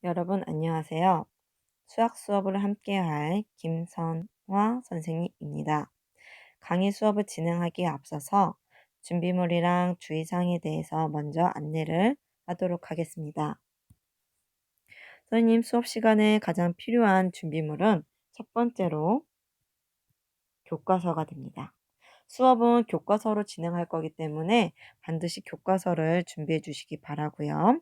여러분 안녕하세요. 수학 수업을 함께할 김선화 선생님입니다. 강의 수업을 진행하기에 앞서서 준비물이랑 주의사항에 대해서 먼저 안내를 하도록 하겠습니다. 선생님 수업 시간에 가장 필요한 준비물은 첫 번째로 교과서가 됩니다. 수업은 교과서로 진행할 거기 때문에 반드시 교과서를 준비해 주시기 바라고요.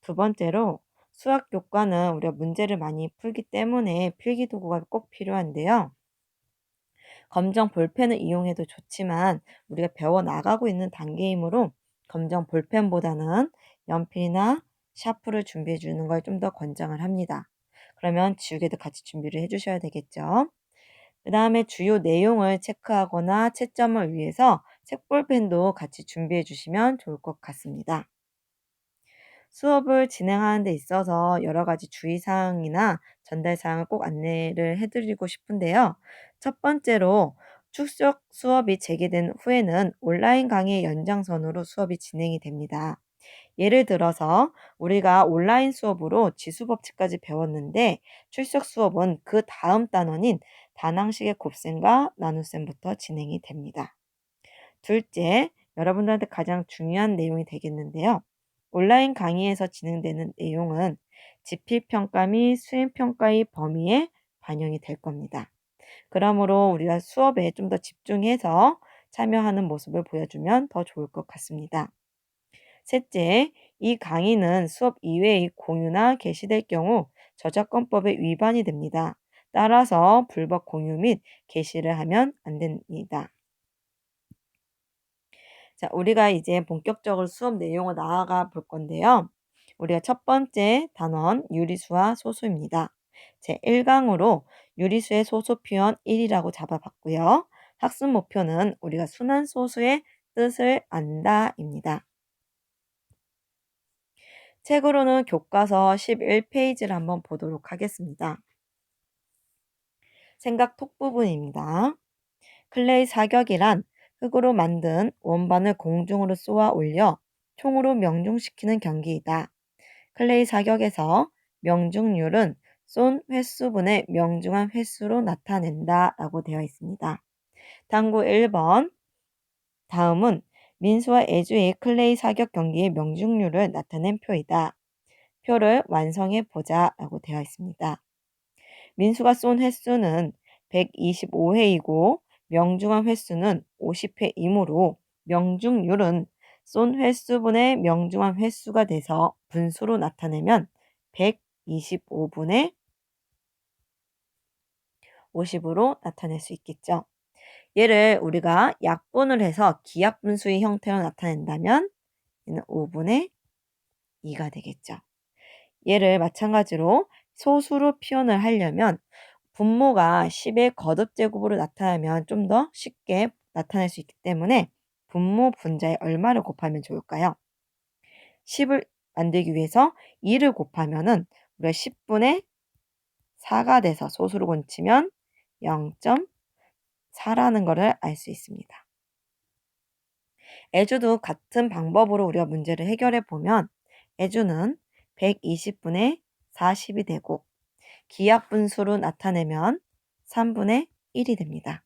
두 번째로 수학 교과는 우리가 문제를 많이 풀기 때문에 필기도구가 꼭 필요한데요. 검정 볼펜을 이용해도 좋지만 우리가 배워 나가고 있는 단계이므로 검정 볼펜보다는 연필이나 샤프를 준비해 주는 걸 좀 더 권장을 합니다. 그러면 지우개도 같이 준비를 해 주셔야 되겠죠. 그 다음에 주요 내용을 체크하거나 채점을 위해서 색볼펜도 같이 준비해 주시면 좋을 것 같습니다. 수업을 진행하는 데 있어서 여러 가지 주의사항이나 전달사항을 꼭 안내를 해드리고 싶은데요. 첫 번째로 축적 수업이 재개된 후에는 온라인 강의 연장선으로 수업이 진행이 됩니다. 예를 들어서 우리가 온라인 수업으로 지수법칙까지 배웠는데 출석 수업은 그 다음 단원인 다항식의 곱셈과 나눗셈부터 진행이 됩니다. 둘째, 여러분들한테 가장 중요한 내용이 되겠는데요. 온라인 강의에서 진행되는 내용은 지필평가 및 수행평가의 범위에 반영이 될 겁니다. 그러므로 우리가 수업에 좀 더 집중해서 참여하는 모습을 보여주면 더 좋을 것 같습니다. 셋째, 이 강의는 수업 이외의 공유나 게시될 경우 저작권법에 위반이 됩니다. 따라서 불법 공유 및 게시를 하면 안 됩니다. 자, 우리가 이제 본격적으로 수업 내용을 나아가 볼 건데요. 우리가 첫 번째 단원 유리수와 소수입니다. 제 1강으로 유리수의 소수 표현 1이라고 잡아봤고요. 학습 목표는 우리가 순환 소수의 뜻을 안다입니다. 책으로는 교과서 11페이지를 한번 보도록 하겠습니다. 생각톡 부분입니다. 클레이 사격이란 흙으로 만든 원반을 공중으로 쏘아 올려 총으로 명중시키는 경기이다. 클레이 사격에서 명중률은 쏜 횟수분의 명중한 횟수로 나타낸다 라고 되어 있습니다. 당구 1번 다음은 민수와 애주의 클레이 사격 경기의 명중률을 나타낸 표이다. 표를 완성해 보자 라고 되어 있습니다. 민수가 쏜 횟수는 125회이고 명중한 횟수는 50회이므로 명중률은 쏜 횟수분의 명중한 횟수가 돼서 분수로 나타내면 125분의 50으로 나타낼 수 있겠죠. 얘를 우리가 약분을 해서 기하분수의 형태로 나타낸다면 얘는 5분의 2가 되겠죠. 얘를 마찬가지로 소수로 표현을 하려면 분모가 10의 거듭제곱으로 나타나면 좀 더 쉽게 나타낼 수 있기 때문에 분모 분자에 얼마를 곱하면 좋을까요? 10을 만들기 위해서 2를 곱하면은 우리가 10분의 4가 돼서 소수로 고치면 0.4라는 것을 알 수 있습니다. 애주도 같은 방법으로 우리가 문제를 해결해 보면 애주는 120분의 40이 되고 기하분수로 나타내면 3분의 1이 됩니다.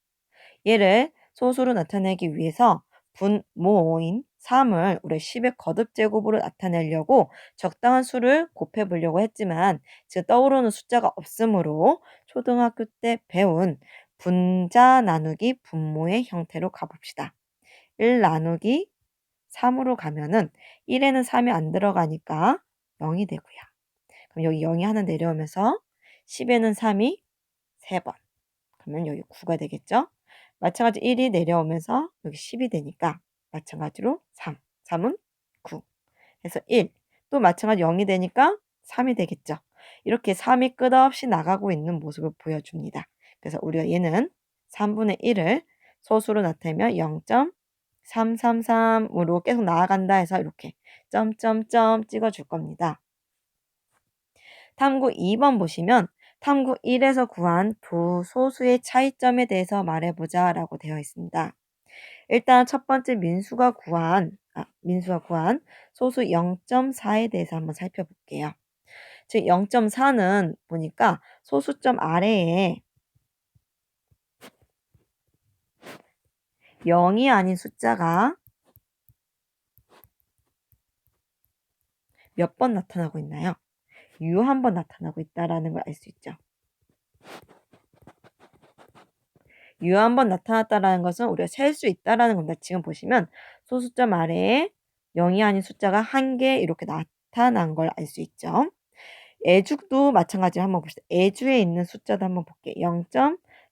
얘를 소수로 나타내기 위해서 분모인 3을 우리 10의 거듭제곱으로 나타내려고 적당한 수를 곱해보려고 했지만 지금 떠오르는 숫자가 없으므로 초등학교 때 배운 분자 나누기 분모의 형태로 가봅시다. 1 나누기 3으로 가면은 1에는 3이 안 들어가니까 0이 되고요. 그럼 여기 0이 하나 내려오면서 10에는 3이 3번. 그러면 여기 9가 되겠죠? 마찬가지 1이 내려오면서 여기 10이 되니까 마찬가지로 3. 3은 9. 그래서 1. 또 마찬가지 0이 되니까 3이 되겠죠. 이렇게 3이 끝없이 나가고 있는 모습을 보여줍니다. 그래서 우리가 얘는 3분의 1을 소수로 나타내면 0.333으로 계속 나아간다 해서 이렇게 점점점 찍어줄 겁니다. 탐구 2번 보시면 탐구 1에서 구한 두 소수의 차이점에 대해서 말해보자 라고 되어 있습니다. 일단 첫 번째 민수가 구한 소수 0.4에 대해서 한번 살펴볼게요. 즉 0.4는 보니까 소수점 아래에 0이 아닌 숫자가 몇 번 나타나고 있나요? 한 번 나타나고 있다라는 걸 알 수 있죠. 한 번 나타났다라는 것은 우리가 셀 수 있다라는 겁니다. 지금 보시면 소수점 아래에 0이 아닌 숫자가 1개 이렇게 나타난 걸 알 수 있죠. 애주도 마찬가지로 한번 봅시다. 애주에 있는 숫자도 한번 볼게요.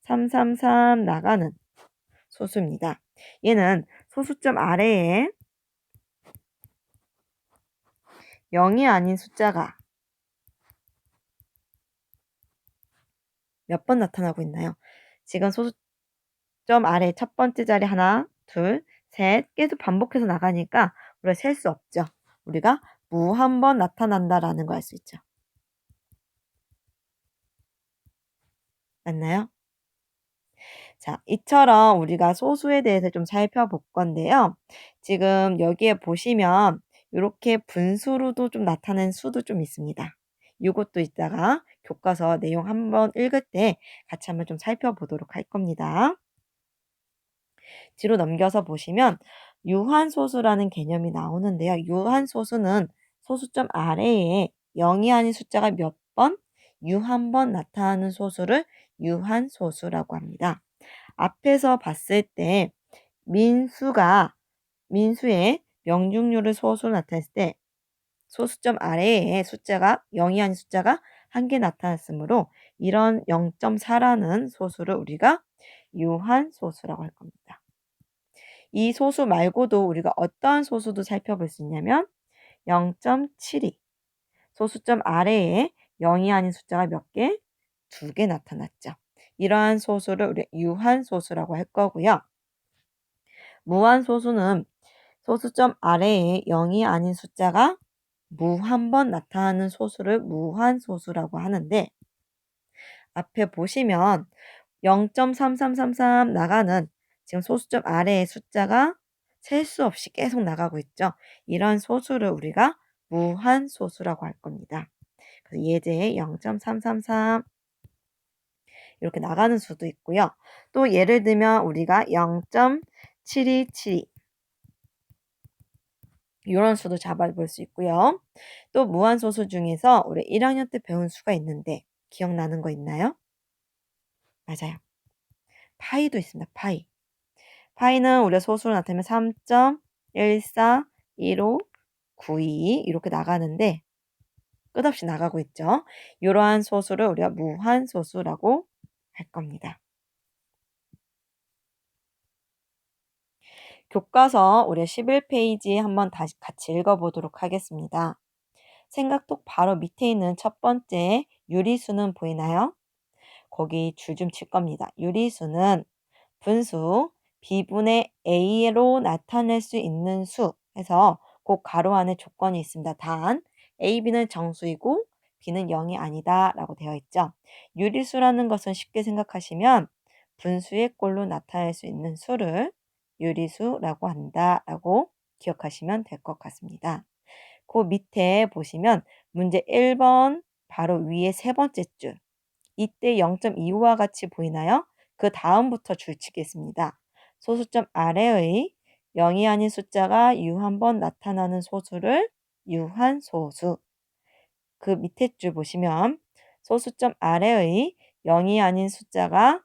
0.333 나가는 소수입니다. 얘는 소수점 아래에 0이 아닌 숫자가 몇 번 나타나고 있나요? 지금 소수점 아래 첫 번째 자리 하나, 둘, 셋 계속 반복해서 나가니까 우리가 셀 수 없죠. 우리가 한 번 나타난다라는 걸 알 수 있죠. 맞나요? 자, 이처럼 우리가 소수에 대해서 좀 살펴볼 건데요. 지금 여기에 보시면 이렇게 분수로도 좀 나타낸 수도 좀 있습니다. 이것도 이따가 교과서 내용 한번 읽을 때 같이 한번 좀 살펴보도록 할 겁니다. 뒤로 넘겨서 보시면 유한소수라는 개념이 나오는데요. 유한소수는 소수점 아래에 0이 아닌 숫자가 몇 번, 한 번 나타나는 소수를 유한소수라고 합니다. 앞에서 봤을 때 민수의 명중률을 소수로 나타냈을 때 소수점 아래에 숫자가 0이 아닌 숫자가 1개 나타났으므로 이런 0.4라는 소수를 우리가 유한소수라고 할 겁니다. 이 소수 말고도 우리가 어떠한 소수도 살펴볼 수 있냐면 0.72 소수점 아래에 0이 아닌 숫자가 몇 개? 2개 나타났죠. 이러한 소수를 우리 유한소수라고 할 거고요. 무한소수는 소수점 아래에 0이 아닌 숫자가 한 번 나타나는 소수를 무한소수라고 하는데 앞에 보시면 0.3333 나가는 지금 소수점 아래의 숫자가 셀 수 없이 계속 나가고 있죠. 이런 소수를 우리가 무한소수라고 할 겁니다. 그래서 예제에 0.333 이렇게 나가는 수도 있고요. 또 예를 들면 우리가 0.7272 이런 수도 잡아볼 수 있고요. 또 무한소수 중에서 우리 1학년 때 배운 수가 있는데 기억나는 거 있나요? 맞아요. 파이도 있습니다. 파이는 우리가 소수로 나타내면 3.141592 이렇게 나가는데 끝없이 나가고 있죠. 이러한 소수를 우리가 무한소수라고 할 겁니다. 교과서 우리 11페이지 한번 다시 같이 읽어보도록 하겠습니다. 생각독 바로 밑에 있는 첫 번째 유리수는 보이나요? 거기 줄 좀 칠 겁니다. 유리수는 분수 B분의 A로 나타낼 수 있는 수 해서 꼭 가로 안에 조건이 있습니다. 단 A, B는 정수이고 B는 0이 아니다 라고 되어 있죠. 유리수라는 것은 쉽게 생각하시면 분수의 꼴로 나타낼 수 있는 수를 유리수라고 한다라고 기억하시면 될 것 같습니다. 그 밑에 보시면 문제 1번 바로 위에 세 번째 줄 이때 0.25와 같이 보이나요? 그 다음부터 줄치겠습니다. 소수점 아래의 0이 아닌 숫자가 한 번 나타나는 소수를 유한소수 그 밑에 줄 보시면 소수점 아래의 0이 아닌 숫자가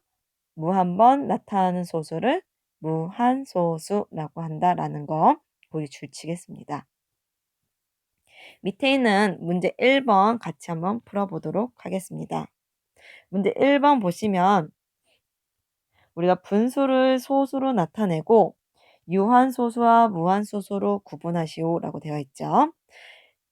한 번 나타나는 소수를 무한소수라고 한다라는 거 거기 줄치겠습니다. 밑에 있는 문제 1번 같이 한번 풀어보도록 하겠습니다. 문제 1번 보시면 우리가 분수를 소수로 나타내고 유한소수와 무한소수로 구분하시오라고 되어 있죠.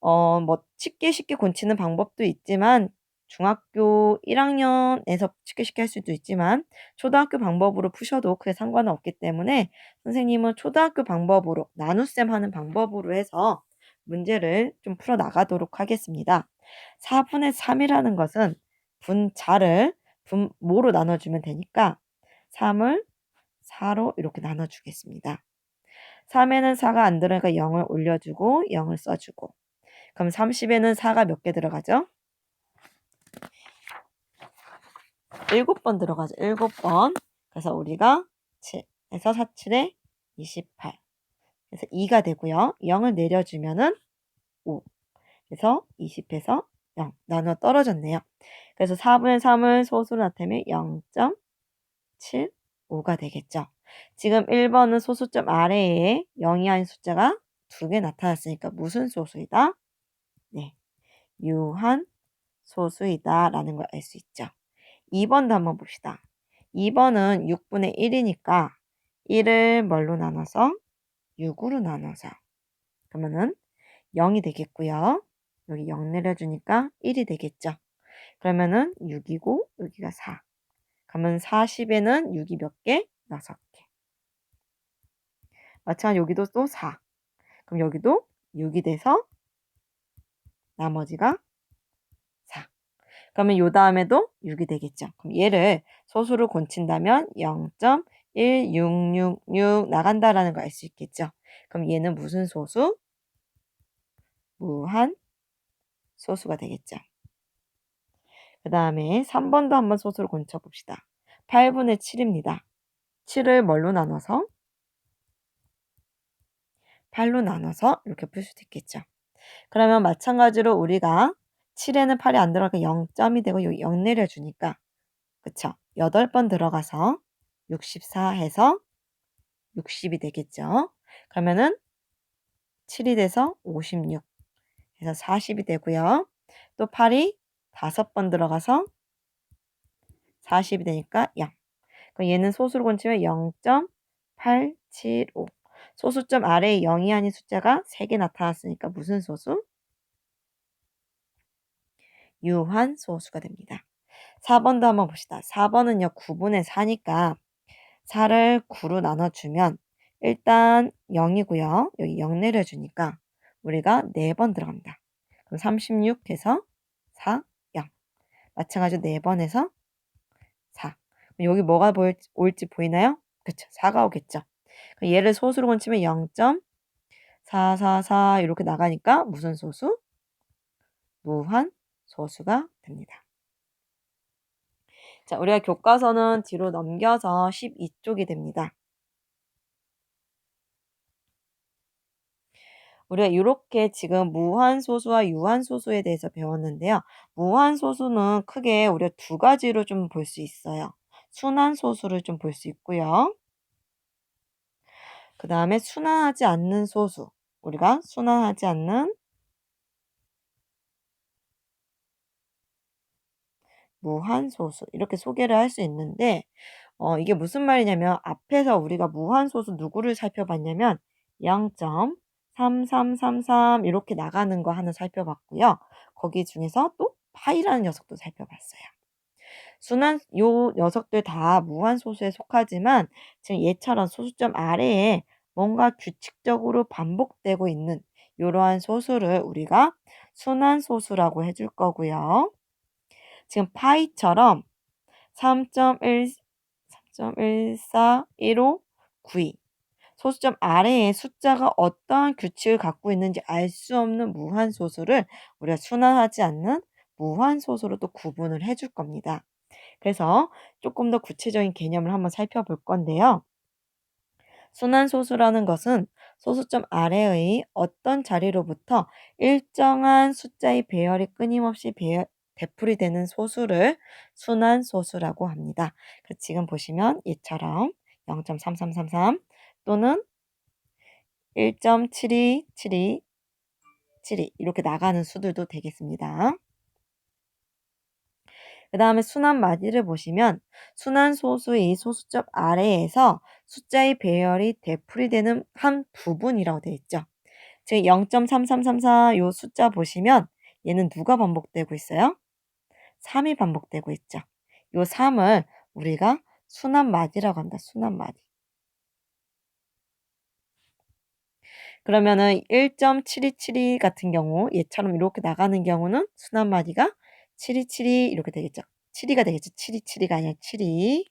뭐 쉽게 고치는 방법도 있지만 중학교 1학년에서 쉽게 할 수도 있지만 초등학교 방법으로 푸셔도 크게 상관은 없기 때문에 선생님은 초등학교 방법으로 나눗셈 하는 방법으로 해서 문제를 좀 풀어 나가도록 하겠습니다. 4분의 3이라는 것은 분자를 분모로 나눠주면 되니까 3을 4로 이렇게 나눠주겠습니다. 3에는 4가 안 들어가니까 0을 올려주고 0을 써주고 그럼 30에는 4가 몇 개 들어가죠? 7번 들어가죠. 7번. 그래서 우리가 7에서 4, 7에 28. 그래서 2가 되고요. 0을 내려주면은 5. 그래서 20에서 0 나눠 떨어졌네요. 그래서 4분의 3을 소수로 나타내면 0.75가 되겠죠. 지금 1번은 소수점 아래에 0이 아닌 숫자가 2개 나타났으니까 무슨 소수이다? 네, 유한 소수이다 라는 걸 알 수 있죠. 2번도 한번 봅시다. 2번은 6분의 1이니까 1을 뭘로 나눠서? 6으로 나눠서. 그러면은 0이 되겠고요. 여기 0 내려주니까 1이 되겠죠. 그러면은 6이고 여기가 4. 그러면 40에는 6이 몇 개? 6개. 마찬가지로 여기도 또 4. 그럼 여기도 6이 돼서 나머지가 4. 그러면 요 다음에도 6이 되겠죠. 그럼 얘를 소수로 곤친다면 0.1666 나간다라는 걸 알 수 있겠죠. 그럼 얘는 무슨 소수? 무한 소수가 되겠죠. 그 다음에 3번도 한번 소수로 곤쳐봅시다. 8분의 7입니다. 7을 뭘로 나눠서? 8로 나눠서 이렇게 풀 수도 있겠죠. 그러면 마찬가지로 우리가 7에는 8이 안 들어가니까 0점이 되고 여기 0 내려주니까 그쵸? 8번 들어가서 64 해서 60이 되겠죠. 그러면은 7이 돼서 56 해서 40이 되고요. 또 8이 5번 들어가서 40이 되니까 0. 그럼 얘는 소수로 곤치면 0.875. 소수점 아래에 0이 아닌 숫자가 3개 나타났으니까 무슨 소수? 유한 소수가 됩니다. 4번도 한번 봅시다. 4번은요. 9분의 4니까 4를 9로 나눠주면 일단 0이고요. 여기 0 내려주니까 우리가 4번 들어갑니다. 그럼 36 해서 4, 0. 마찬가지로 4번에서 4. 여기 뭐가 올지 보이나요? 그쵸. 4가 오겠죠. 얘를 소수로 곤치면 0.444 이렇게 나가니까 무슨 소수? 무한 소수가 됩니다. 자, 우리가 교과서는 뒤로 넘겨서 12쪽이 됩니다. 우리가 이렇게 지금 무한소수와 유한소수에 대해서 배웠는데요. 무한소수는 크게 우리가 두 가지로 좀 볼 수 있어요. 순환소수를 좀 볼 수 있고요. 그 다음에 순환하지 않는 소수. 우리가 순환하지 않는 무한소수 이렇게 소개를 할 수 있는데 이게 무슨 말이냐면 앞에서 우리가 무한소수 누구를 살펴봤냐면 0.3333 이렇게 나가는 거 하나 살펴봤고요. 거기 중에서 또 파이라는 녀석도 살펴봤어요. 요 녀석들 다 무한소수에 속하지만 지금 얘처럼 소수점 아래에 뭔가 규칙적으로 반복되고 있는 이러한 소수를 우리가 순환소수라고 해줄 거고요. 지금 파이처럼 3.1, 3.141592 소수점 아래에 숫자가 어떠한 규칙을 갖고 있는지 알 수 없는 무한소수를 우리가 순환하지 않는 무한소수로 또 구분을 해줄 겁니다. 그래서 조금 더 구체적인 개념을 한번 살펴볼 건데요. 순환소수라는 것은 소수점 아래의 어떤 자리로부터 일정한 숫자의 배열이 끊임없이 되풀이 되는 소수를 순환소수라고 합니다. 지금 보시면 얘처럼 0.3333 또는 1.727272 이렇게 나가는 수들도 되겠습니다. 그 다음에 순환 마디를 보시면 순환 소수의 소수점 아래에서 숫자의 배열이 되풀이되는 한 부분이라고 되어 있죠. 즉 0.3334 요 숫자 보시면 얘는 누가 반복되고 있어요? 3이 반복되고 있죠. 요 3을 우리가 순환 마디라고 합니다. 순환 마디. 그러면은 1.727 같은 경우 얘처럼 이렇게 나가는 경우는 순환 마디가 727 이렇게 되겠죠. 7이가 되겠죠. 727가 아니라 7이.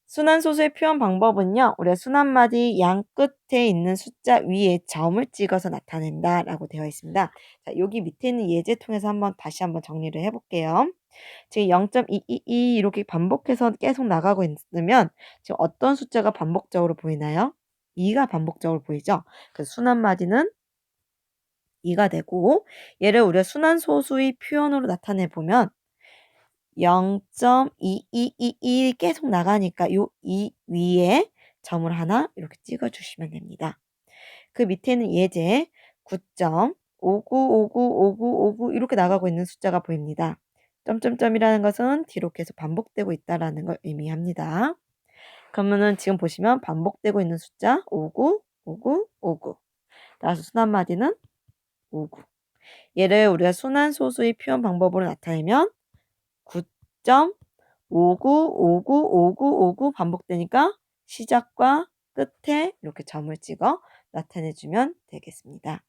순환소수의 표현 방법은요. 우리가 순환마디 양 끝에 있는 숫자 위에 점을 찍어서 나타낸다 라고 되어 있습니다. 자, 여기 밑에 있는 예제 통해서 다시 한번 정리를 해볼게요. 지금 0.222 이렇게 반복해서 계속 나가고 있으면 지금 어떤 숫자가 반복적으로 보이나요? 2가 반복적으로 보이죠? 그래서 순환마디는 2가 되고 얘를 우리가 순환소수의 표현으로 나타내 보면 0.2222 계속 나가니까 요 2 위에 점을 하나 이렇게 찍어주시면 됩니다. 그 밑에는 예제 9.59595959 이렇게 나가고 있는 숫자가 보입니다. 점점점이라는 것은 뒤로 계속 반복되고 있다라는 걸 의미합니다. 그러면은 지금 보시면 반복되고 있는 숫자 59, 59, 59. 따라서 순환마디는 59. 얘를 우리가 순환소수의 표현 방법으로 나타내면 9.59595959 반복되니까 시작과 끝에 이렇게 점을 찍어 나타내주면 되겠습니다.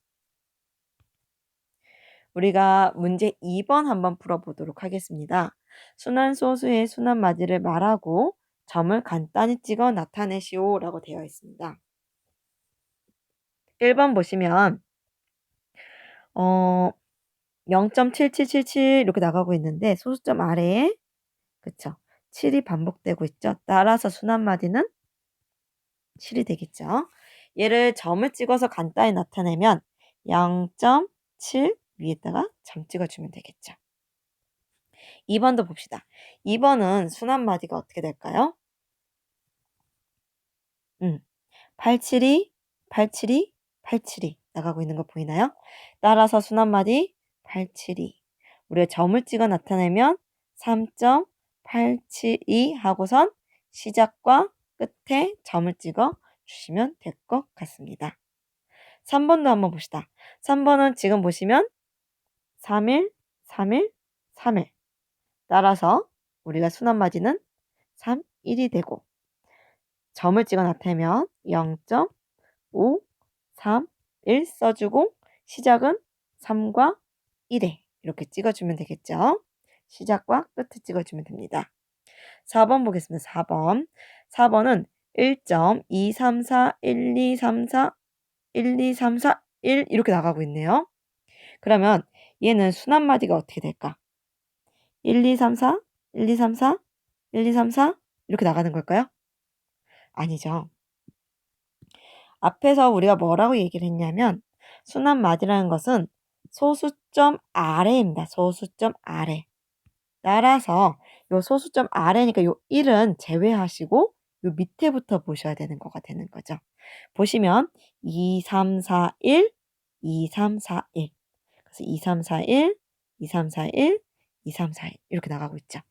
우리가 문제 2번 한번 풀어보도록 하겠습니다. 순환소수의 순환마디를 말하고 점을 간단히 찍어 나타내시오 라고 되어 있습니다. 1번 보시면 0.7777 이렇게 나가고 있는데 소수점 아래에 그쵸? 7이 반복되고 있죠. 따라서 순환마디는 7이 되겠죠. 얘를 점을 찍어서 간단히 나타내면 0.7 위에다가 점 찍어주면 되겠죠. 2번도 봅시다. 2번은 순환마디가 어떻게 될까요? 872, 872, 872 나가고 있는 거 보이나요? 따라서 순환마디 872. 우리가 점을 찍어 나타내면 3.872 하고선 시작과 끝에 점을 찍어 주시면 될 것 같습니다. 3번도 한번 봅시다. 3번은 지금 보시면 3일, 3일, 3일. 따라서 우리가 순환마디는 3, 1이 되고 점을 찍어 나타내면 0.5, 3, 1 써주고 시작은 3과 1에 이렇게 찍어주면 되겠죠. 시작과 끝에 찍어주면 됩니다. 4번 보겠습니다. 4번. 4번은 1.234, 1234, 1234, 1 이렇게 나가고 있네요. 그러면 얘는 순환마디가 어떻게 될까? 1234, 1234, 1234 이렇게 나가는 걸까요? 아니죠. 앞에서 우리가 뭐라고 얘기를 했냐면 순환마디라는 것은 소수점 아래입니다. 소수점 아래. 따라서 요 소수점 아래니까 요 1은 제외하시고 요 밑에부터 보셔야 되는 거가 되는 거죠. 보시면 2, 3, 4, 1, 2, 3, 4, 1. 그래서 2, 3, 4, 1, 2, 3, 4, 1, 2, 3, 4, 1 이렇게 나가고 있죠.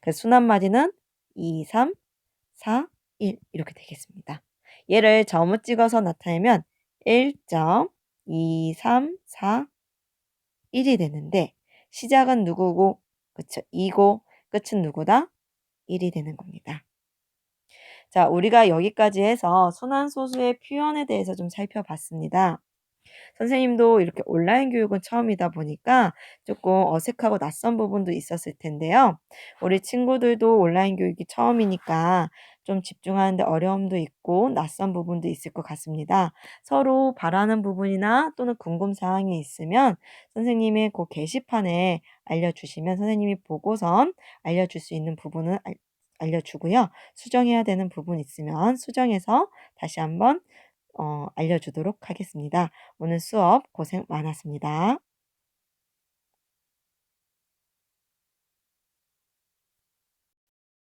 그래서 순환마디는 2, 3, 4, 1 이렇게 되겠습니다. 얘를 점을 찍어서 나타내면 1.2341이 되는데 시작은 누구고 그쵸 2고 끝은 누구다? 1이 되는 겁니다. 자, 우리가 여기까지 해서 순환소수의 표현에 대해서 좀 살펴봤습니다. 선생님도 이렇게 온라인 교육은 처음이다 보니까 조금 어색하고 낯선 부분도 있었을 텐데요. 우리 친구들도 온라인 교육이 처음이니까 좀 집중하는데 어려움도 있고 낯선 부분도 있을 것 같습니다. 서로 바라는 부분이나 또는 궁금사항이 있으면 선생님의 그 게시판에 알려주시면 선생님이 보고선 알려줄 수 있는 부분은 알려주고요. 수정해야 되는 부분 있으면 수정해서 다시 한번 알려주도록 하겠습니다. 오늘 수업 고생 많았습니다.